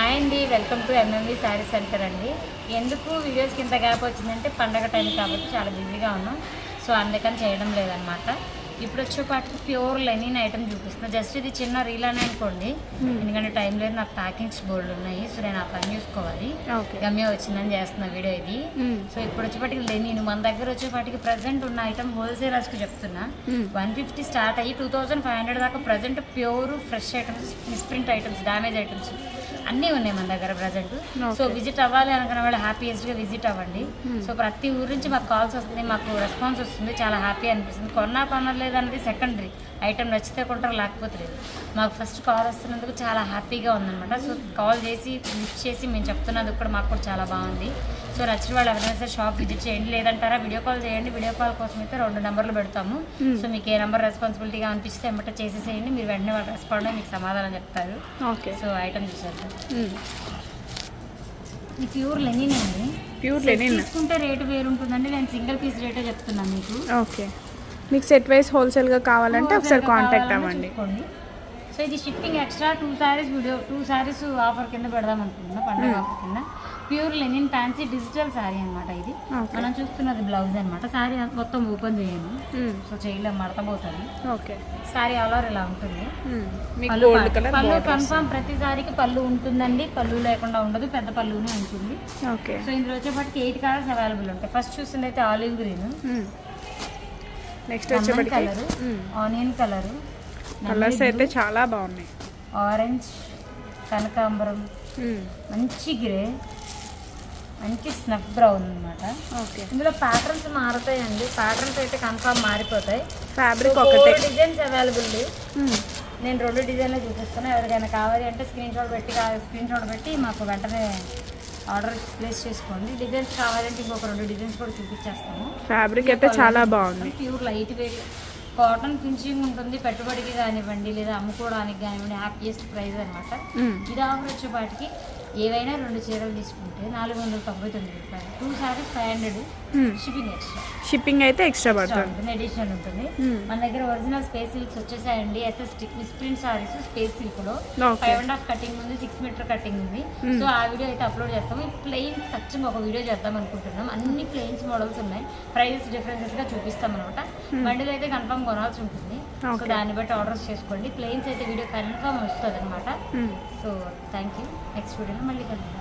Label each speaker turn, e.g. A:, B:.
A: Hi అండి, welcome to MMV sari centre అండి. ఎందుకు వీడియోస్కి ఇంత గ్యాప్ వచ్చిందంటే పండగ టైం కాబట్టి చాలా బిజీగా ఉన్నాం. సో అందుకని చేయడం లేదనమాట. ఇప్పుడు వచ్చేపాటికి ప్యూర్ లెనిన్ ఐటమ్ చూపిస్తున్నా. జస్ట్ ఇది చిన్న రీల్ అని అనుకోండి, ఎందుకంటే టైం లేదు, నాకు ప్యాకింగ్స్ బోర్డు ఉన్నాయి. సో నేను ఆ పని చూసుకోవాలి. గమ్య వచ్చిందని చేస్తున్న వీడియో ఇది. సో ఇప్పుడు వచ్చేపాటికి లెనిన్ మన దగ్గర వచ్చేపాటికి ప్రజెంట్ ఉన్న ఐటమ్ హోల్సేలర్స్కి చెప్తున్నా 150 స్టార్ట్ అయ్యి 2500 దాకా present pure fresh items, misprint items, damage items అన్నీ ఉన్నాయి మన దగ్గర ప్రజెంట్. సో విజిట్ అవ్వాలి అనుకున్న వాళ్ళు హ్యాపీయెస్ట్గా విజిట్ అవ్వండి. సో ప్రతి ఊరి నుంచి మాకు కాల్స్ వస్తుంది, మాకు రెస్పాన్స్ వస్తుంది, చాలా హ్యాపీ అనిపిస్తుంది. కొనలేదు అనేది సెకండరీ, ఐటమ్ నచ్చితే కొంటారు, లేకపోతే లేదు. మాకు ఫస్ట్ కాల్ వస్తున్నందుకు చాలా హ్యాపీగా ఉందన్నమాట. సో కాల్ చేసి లిఫ్ట్ చేసి మేము చెప్తున్నందుకు కూడా మాకు కూడా చాలా బాగుంది. సో నచ్చిన వాళ్ళు ఎవరైనా సరే షాప్ విజిట్ చేయండి, లేదంటారా వీడియో కాల్ చేయండి. వీడియో కాల్ కోసం అయితే 2 నెంబర్లు పెడతాము. సో మీకు ఏ నెంబర్ రెస్పాన్సిబిలిటీగా అనిపిస్తే ఎమ్మట చేసేసేయండి, మీరు వెంటనే వాళ్ళు రెస్పాండ్ అయ్యి మీకు సమాధానం చెప్తారు. సో ఐటమ్ చూసేద్దాం. ఇది ప్యూర్ లెనిన్ అండి. ప్యూర్ లెనిన్ తీసుకుంటే రేటు వేరు ఉంటుందండి. నేను సింగిల్ పీస్ రేటే చెప్తున్నాను మీకు.
B: ఓకే, మీకు సెట్ వైస్ హోల్సేల్గా కావాలంటే ఒకసారి కాంటాక్ట్ అవ్వండి.
A: సో ఇది shipping extra 2 saris video 2 saris offer కింద పెడదాం అనుకుంటున్నా, పండుగ ఆఫర్ కింద. Pure linen fancy digital sari అనమాట. ఇది మనం చూస్తున్నది బ్లౌజ్ అనమాట. శారీ మొత్తం ఓపెన్ చేయను, సో చేయలేం, మడతపోతుంది.
B: ఓకే,
A: శారీ ఆల్ ఓవర్ ఇలా ఉంటుంది. పళ్ళు కన్ఫామ్ ప్రతి సారీకి పళ్ళు ఉంటుందండి, పళ్ళు లేకుండా ఉండదు, పెద్ద పళ్ళునే ఉంటుంది.
B: ఓకే,
A: సో ఇందులో వచ్చేప్పటికి 8 కలర్స్ అవైలబుల్ ఉంటాయి. ఫస్ట్ చూసింది అయితే ఆలివ్ గ్రీన్,
B: నెక్స్ట్ వచ్చేప్పటికి
A: కలర్, ఆనియన్ కలర్,
B: కలర్స్ అయితే చాలా బాగున్నాయి.
A: ఆరెంజ్, కనకాంబరం, మంచి గ్రే, మంచి స్నఫ్ బ్రౌన్ అనమాట.
B: ఓకే,
A: ఇందులో ప్యాటర్న్స్ మారుతాయండి, ప్యాటర్న్స్ అయితే కన్ఫామ్ మారిపోతాయి.
B: ఫ్యాబ్రిక్ ఒకటే,
A: డిజైన్స్ అవైలబుల్. నేను 2 డిజైన్లు చూపిస్తాను. ఎవరికైనా కావాలి అంటే స్క్రీన్ షాట్ పెట్టి మాకు వెంటనే ఆర్డర్ ప్లేస్ చేసుకోండి. డిజైన్స్ కావాలంటే ఇంకొక 2 డిజైన్స్ కూడా చూపించేస్తాము.
B: ఫ్యాబ్రిక్ అయితే చాలా బాగుంది.
A: Pure light weight cotton finishing ఉంటుంది. పెట్టుబడికి కానివ్వండి, లేదా అమ్ముకోవడానికి కానివ్వండి, హ్యాపీయెస్ట్ ప్రైస్ అనమాట. ఇది ఆఫర్ వచ్చేపాటికి ఏవైనా 2 చీరలు తీసుకుంటే 499 రూపాయలు. 2 సారీస్ 500. షిప్పింగ్ ఎక్స్ట్రా,
B: షిప్పింగ్ అయితే ఎక్స్ట్రా పడుతుంది,
A: ఎడిషన్ ఉంటుంది. మన దగ్గర ఒరిజినల్ స్పేస్ సిల్క్స్ వచ్చేసాయండి. మిస్ప్రింట్ సారీస్ స్పేస్ సిల్క్ లో 5.5 కటింగ్ ఉంది, 6 మీటర్ కటింగ్ ఉంది. సో ఆ వీడియో అయితే అప్లోడ్ చేస్తాము. ప్లెయిన్స్ ఖచ్చితంగా ఒక వీడియో చేద్దాం అనుకుంటున్నాం. అన్ని ప్లెయిన్స్ మోడల్స్ ఉన్నాయి, ప్రైజెస్ డిఫరెన్సెస్ గా చూపిస్తాం అనమాట. బండిల్ అయితే కన్ఫర్మ్ కొనాల్సి ఉంటుంది. సో దాన్ని బట్టి ఆర్డర్స్ చేసుకోండి. ప్లెయిన్స్ అయితే వీడియో కన్ఫర్మ్ వస్తుంది అనమాట. So thank you. నెక్స్ట్ వీడియోలో మళ్ళీ కలుద్దాం.